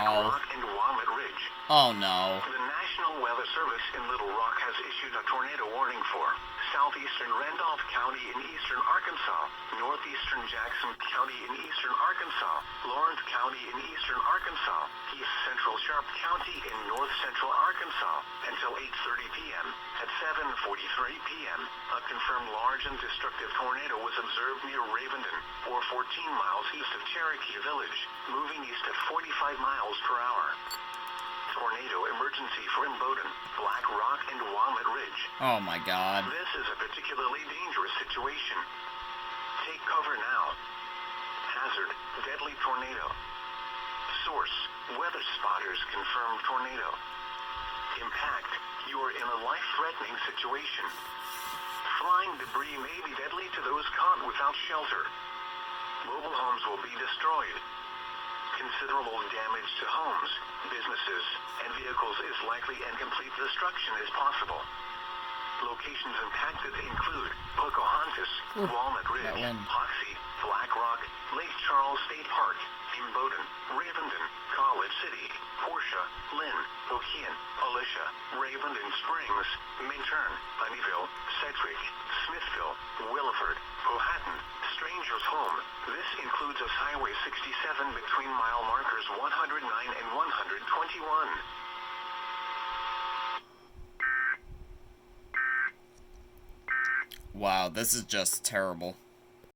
Rock and Walnut Ridge. Oh no. The National Weather Service in Little Rock has issued a tornado warning for southeastern Randolph County in eastern Arkansas, northeastern Jackson County in eastern Arkansas, Lawrence County in eastern Arkansas, east central Sharp County in north central Arkansas, until 8:30 p.m. At 7:43 p.m., a confirmed large and destructive tornado was observed near Ravenden, or 14 miles east of Cherokee Village, moving east at 45 miles per hour. Tornado emergency for Imboden, Black Rock, and Walnut Ridge. Oh my god. This is a particularly dangerous situation. Take cover now. Hazard, deadly tornado. Source, weather spotters confirm tornado. Impact, you are in a life-threatening situation. Flying debris may be deadly to those caught without shelter. Mobile homes will be destroyed. Considerable damage to homes, businesses, and vehicles is likely and complete destruction is possible. Locations impacted include Pocahontas, Walnut Ridge, Hoxie, Black Rock, Lake Charles State Park, Imboden, Ravenden, College City, Portia, Lynn, Okean, Alicia, Ravenden Springs, Minturn, Honeyville, Sedgwick, Smithville, Williford, Powhatan, Stranger's Home. This includes us Highway 67 between mile markers 109 and 121. Wow, this is just terrible.